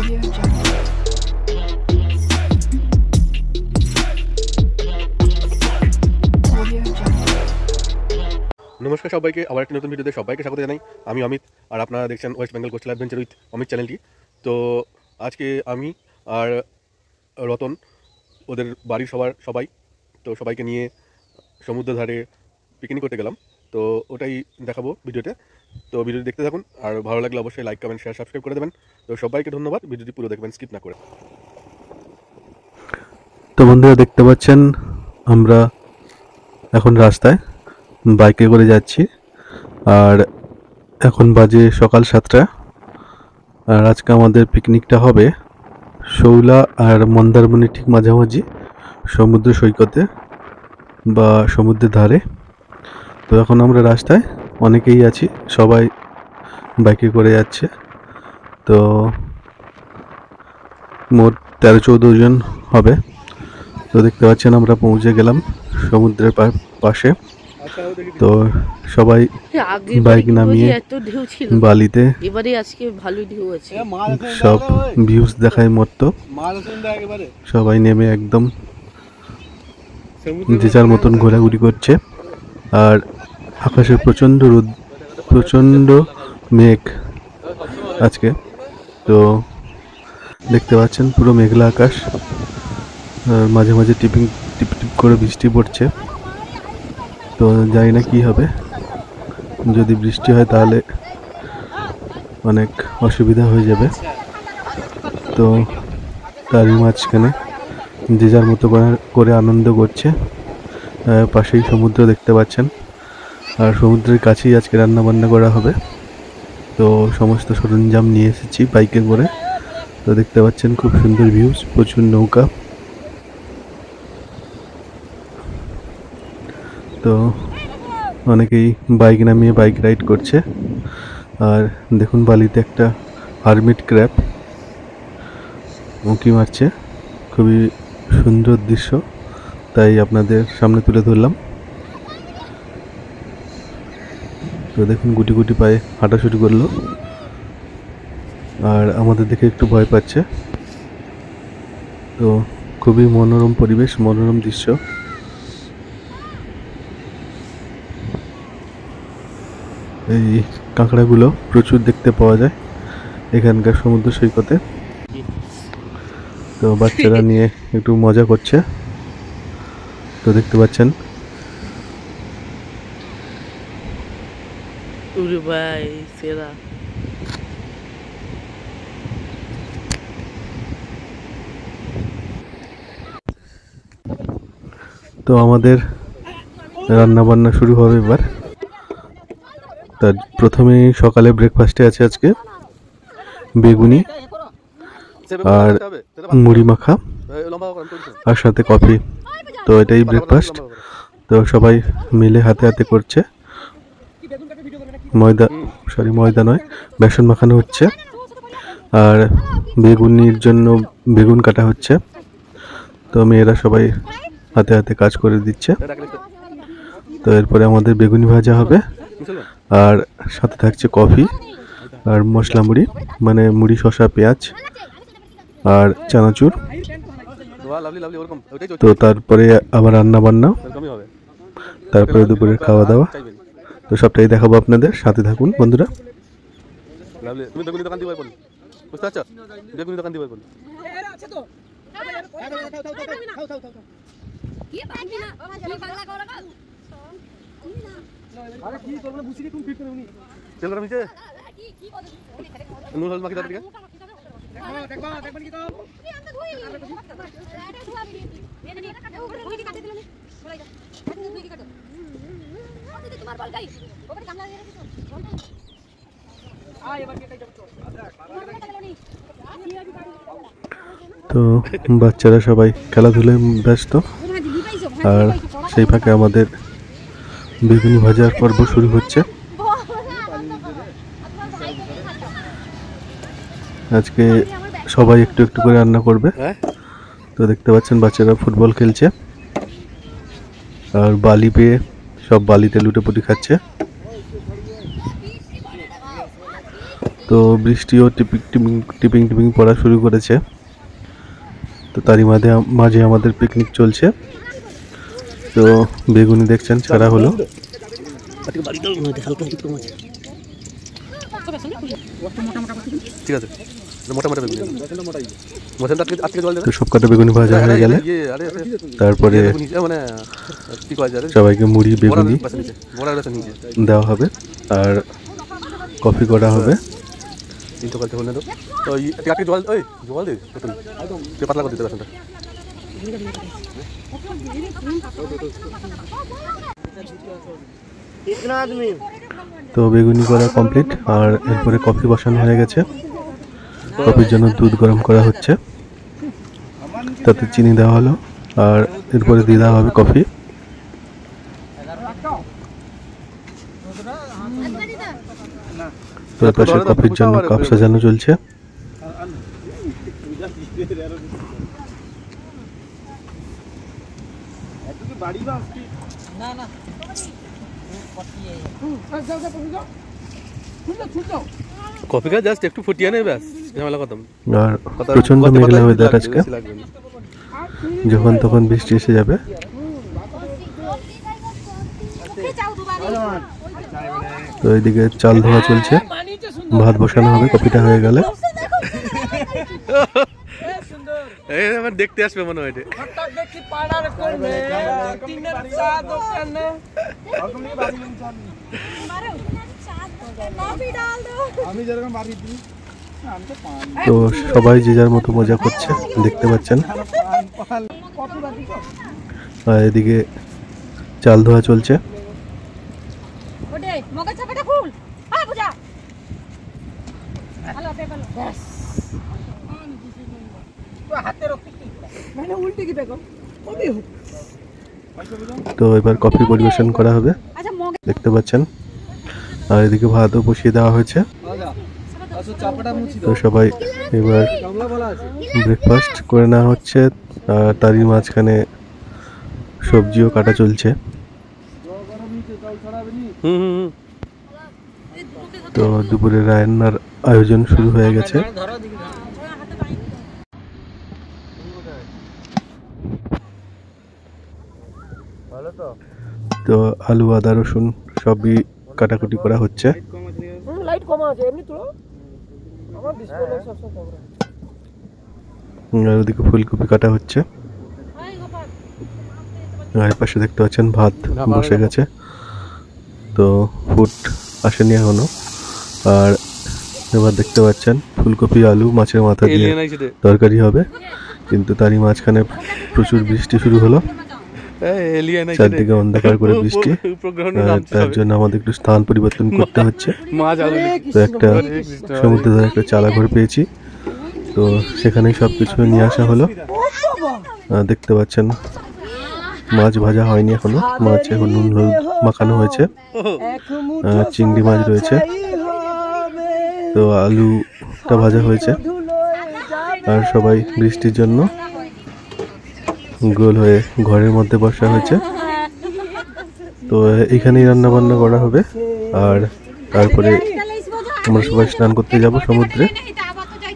নমস্কার সবাইকে, আবার একটা নতুন ভিডিওতে সবাইকে স্বাগত জানাই। আমি অমিত, আর আপনারা দেখছেন West Bengal coastal adventure with Amit চ্যানেলটি। তো আজকে আমি আর রতন, ওদের বাড়ির সবাই তো সবাইকে নিয়ে সমুদ্র ধারে পিকনিক করতে গেলাম। তো ওটাই দেখাবো ভিডিওতে। তো ভিডিওটি দেখতে থাকুন, আর ভালো লাগলে অবশ্যই লাইক, কমেন্ট, শেয়ার, সাবস্ক্রাইব করে দেবেন। তো সবাইকে ধন্যবাদ, ভিডিওটি পুরো দেখবেন স্কিপ না করে। তো বন্ধুরা দেখতে পাচ্ছেন আমরা এখন রাস্তায় বাইকে করে যাচ্ছি, আর এখন বাজে সকাল 7টা। আর আজকে আমাদের পিকনিকটা হবে শৌলা আর মন্দারমণি ঠিক মাঝামাঝি সমুদ্র সৈকতে বা সমুদ্রের ধারে। তো এখন আমরা রাস্তায় অনেকেই আছি, সবাই বাইকে করে যাচ্ছে। তো মোট 13-14 জন হবে। তো দেখতে পাচ্ছেন আমরা পৌঁছে গেলাম সমুদ্রের পাশে। তো সবাই বাইক নামিয়ে বালিতে সব ভিউজ দেখায় মতো সবাই নেমে একদম যে যার মতন ঘোরাঘুরি করছে। আর আকাশে প্রচণ্ড মেঘ আজকে। তো দেখতে পাচ্ছেন পুরো মেঘলা আকাশ, মাঝে মাঝে টিপ টিপ করে বৃষ্টি পড়ছে। তো জানি না কি হবে, যদি বৃষ্টি হয় তাহলে অনেক অসুবিধা হয়ে যাবে। তো তারই মাঝখানে যে যার মতো করে আনন্দ করছে। পাশেই সমুদ্র দেখতে পাচ্ছেন, আর সমুদ্রের কাছেই আজকে রান্না বান্না করা হবে। তো সমস্ত সরঞ্জাম নিয়ে এসেছি বাইকে করে। তো দেখতে পাচ্ছেন খুব সুন্দর ভিউজ, প্রচুর নৌকা। তো অনেকেই বাইক নামিয়ে বাইক রাইড করছে। আর দেখুন বালিতে একটা হারমিট ক্র্যাব উঁকি মারছে, খুবই সুন্দর দৃশ্য, তাই আপনাদের সামনে তুলে ধরলাম। তো দেখুন গুটি গুটি পায়ে হাঁটা শুরু করলো, আর আমাদের দেখে একটু ভয় পাচ্ছে। তো খুবই মনোরম পরিবেশ, মনোরম দৃশ্য। এই কাঁকড়াগুলো প্রচুর দেখতে পাওয়া যায় এখানকার সমুদ্র সৈকতে। তো বাচ্চারা নিয়ে একটু মজা করছে। তো দেখতে পাচ্ছেন তো আমাদের রান্না বান্না শুরু হবে এবার। তার প্রথমে সকালে ব্রেকফাস্টে আছে আজকে বেগুনি আর মুড়ি মাখা, আর সাথে কফি। তো এটাই ব্রেকফাস্ট। তো সবাই মিলে হাতে হাতে করছে। ময়দা নয়, বেসন মাখানো হচ্ছে, আর বেগুনির জন্য বেগুন কাটা হচ্ছে। তো মেয়েরা সবাই হাতে হাতে কাজ করে দিচ্ছে। তো এরপরে আমাদের বেগুনি ভাজা হবে, আর সাথে থাকছে কফি আর মশলা মুড়ি, মানে মুড়ি, শসা, পেঁয়াজ আর চানাচুর। তো তারপরে আবার রান্না বান্না, তারপরে দুপুরের খাওয়া দাওয়া। তো সবটাই দেখাবো আপনাদের, সাথে থাকুন বন্ধুরা। তো বাচ্চারা সবাই খেলাধুলায় ব্যস্ত, আর সেই ফাঁকে আমাদের বেগুনি ভাজার পর্ব শুরু হচ্ছে। আজকে সবাই একটু একটু করে রান্না করবে। তো দেখতে পাচ্ছেন বাচ্চারা ফুটবল খেলছে, আর বালি পেয়ে সব বালিতে লুটোপুটি খাচ্ছে। তো তো বৃষ্টিও টিপিং টিপিং টিপিং টিপিং পড়া শুরু করেছে। তো তারই মাঝে আমাদের পিকনিক চলছে। তো বেগুনি দেখছেন ছাড়া হলো। ঠিক আছে, মোটা মোটা বেগুনি মোটা আজকে জল তো সব কটা বেগুনি ভাজা হয়ে গেলে তারপরে মানে কি কয় যাবে সবাইকে মুড়ি বেগুনি দেওয়া হবে আর কফি করা হবে। তিনশো করতে হলে তো আজকে জল ওই জল দে তুই পাতলা করে দিতে পারছেন। তো বেগুনি করা কমপ্লিট আর এরপরে কফি বসানো হয়ে গেছে। কফির জন্য দুধ গরম করা হচ্ছে, তাতে চিনি দেওয়া হলো আর এরপরে দিয়ে দেওয়া হবে কফি। তো পাশে কফির জন্য কাপ সাজানো চলছে। কফিটা জাস্ট একটু ফুটিয়ে নেই ব্যাস, ঝামেলা খতম। আর প্রচন্ড মেঘলা ওয়েদার আজকে, যখন তখন বৃষ্টি এসে যাবে। তো এইদিকে চাল ধোয়া চলছে, ভাত বসানো হবে কফিটা হয়ে গেলে। আমার দেখতে আসবে মনে হয় তো সবাই যে যার মতো মজা করছে দেখতে পাচ্ছেন। আর এদিকে চাল ধোয়া চলছে। তো এবার কফি পরিবেশন করা হবে দেখতে পাচ্ছেন। আর এদিকে ভাতও বসিয়ে দেওয়া হয়েছে। তো সবাই এবার ব্রেকফাস্ট করে নেওয়া হচ্ছে আর তারই মাঝখানে সবজিও কাটা চলছে। তো দুপুরে রান্নার আয়োজন শুরু হয়ে গেছে। তো আলু আদা রসুন সবই কাটাকুটি করা হচ্ছে। আর ওদিকে ফুলকপি কাটা হচ্ছে। আর পাশে দেখতে পাচ্ছেন ভাত বসে গেছে। তো ফুট আসেনি এখনো। আর এবার দেখতে পাচ্ছেন ফুলকপি আলু মাছের মাথা দিয়ে তরকারি হবে, কিন্তু তারই মাঝখানে প্রচুর বৃষ্টি শুরু হলো। চারদিকে অন্ধকার করে বৃষ্টি, তার জন্য আমাদের একটু স্থান পরিবর্তন করতে হচ্ছে। তো একটা সমুদ্র ধারে একটা চালা ঘর পেয়েছি, তো সেখানেই সবকিছু নিয়ে আসা হলো। দেখতে পাচ্ছেন মাছ ভাজা হয়নি এখনো, মাছ এখন নুন হলুদ মাখানো হয়েছে। চিংড়ি মাছ রয়েছে, তো আলুটা ভাজা হয়েছে। আর সবাই বৃষ্টির জন্য গোল হয়ে ঘরের মধ্যে বসা হয়েছে। তো এখানেই রান্না বান্না করা হবে। আর তারপরে আমরা সবাই স্নান করতে যাব সমুদ্রে।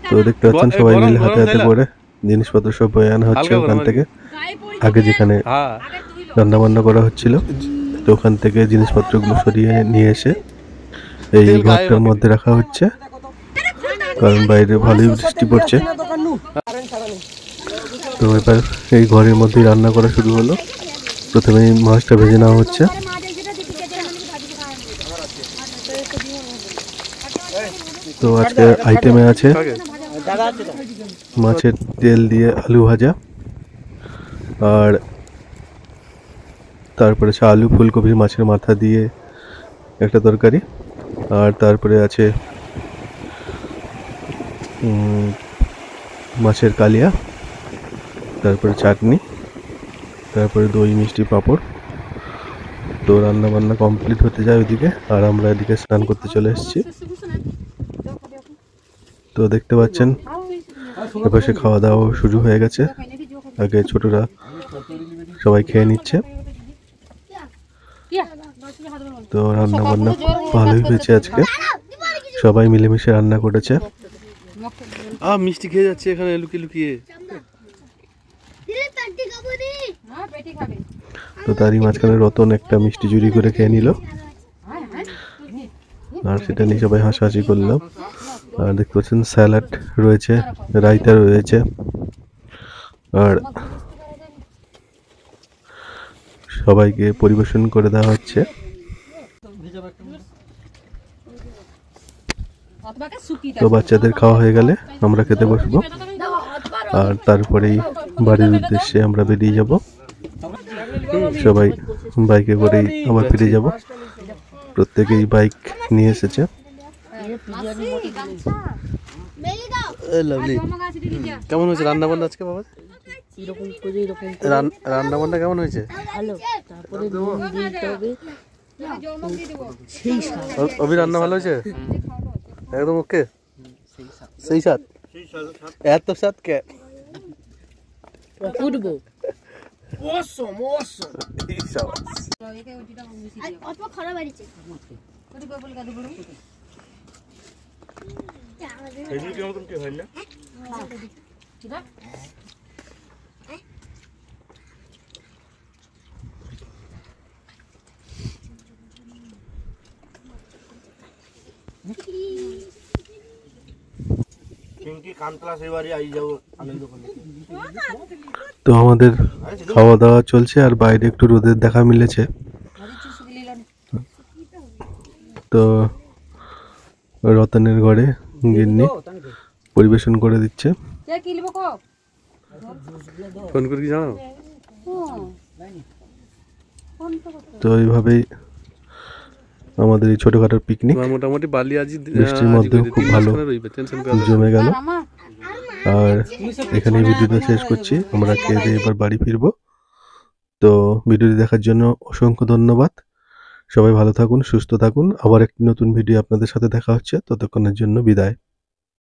তো দেখতে পাচ্ছেন সবাই মিলে হাতে হাতে করে জিনিসপত্র সব বয়ে আনা হচ্ছে ওখান থেকে। আগে যেখানে রান্না বান্না করা হচ্ছিল, তো ওখান থেকে জিনিসপত্রগুলো সরিয়ে নিয়ে এসে এই ঘরটার মধ্যে রাখা হচ্ছে, কারণ বাইরে ভালোই বৃষ্টি পড়ছে। তো এবার এই ঘরের মধ্যেই রান্না করা শুরু হলো। প্রথমে মাছটা ভেজে নেওয়া হচ্ছে। তো আজকে আইটেমে আছে মাছের তেল দিয়ে আলু ভাজা, আর তারপরে আছে আলু ফুলকপি মাছের মাথা দিয়ে একটা তরকারি, আর তারপরে আছে মাছের কালিয়া, তারপরে চাটনি, তারপরে দই মিষ্টি পাঁপড়। তো রান্না বান্না কমপ্লিট হতে যায় ওইদিকে, আর আমরা এদিকে স্নান করতে চলে এসেছি। তো দেখতে পাচ্ছেন এপাশে খাওয়া দাওয়া শুরু হয়ে গেছে। আগে ছোটরা সবাই খেয়ে নিচ্ছে। তো রান্না বান্না ভালোই হয়েছে আজকে। সবাই মিলেমিশে রান্না করেছে। মিষ্টি খেয়ে যাচ্ছে এখানে লুকিয়ে লুকিয়ে। তো তারই মাঝখানে রতন একটা মিষ্টি চুরি করে খেয়ে নিল, আর সেটা নিয়ে সবাই হাসাহাসি করলাম। আর দেখতে পাচ্ছেন স্যালাড রয়েছে, রায়তা রয়েছে, আর সবাইকে পরিবেশন করে দেওয়া হচ্ছে। তো বাচ্চাদের খাওয়া হয়ে গেলে আমরা খেতে বসবো, আর তারপরেই বাড়ির উদ্দেশ্যে আমরা বেরিয়ে যাব। সবাই বাইকে করেই আবার ফিরে যাব। প্রত্যেকেই বাইক নিয়ে এসেছে। কেমন হয়েছে রান্না বান্না আজকে বাবা? রান্না বান্না কেমন হয়েছে? অভি রান্না ভালো হয়েছে একদম? ওকে, সেই স্বাদ, এত স্বাদ কে? তো আমাদের খাওয়া দাওয়া চলছে, আর বাইরে একটু রোদের দেখা মিলেছে। তো রতনের ঘরে গিন্নি পরিবেশন করে দিচ্ছে। ফোন করে কি জানো? তো এইভাবেই আমাদের এই ছোটখাটো পিকনিক মোটামুটি বৃষ্টির মধ্যেও খুব ভালো জমে গেল। আর এখানে ভিডিওটা শেষ করছি, আমরা খেয়ে দিয়ে এবার বাড়ি ফিরবো। তো ভিডিওটি দেখার জন্য অসংখ্য ধন্যবাদ। সবাই ভালো থাকুন, সুস্থ থাকুন। আবার একটি নতুন ভিডিও আপনাদের সাথে দেখা হচ্ছে, ততক্ষণের জন্য বিদায়।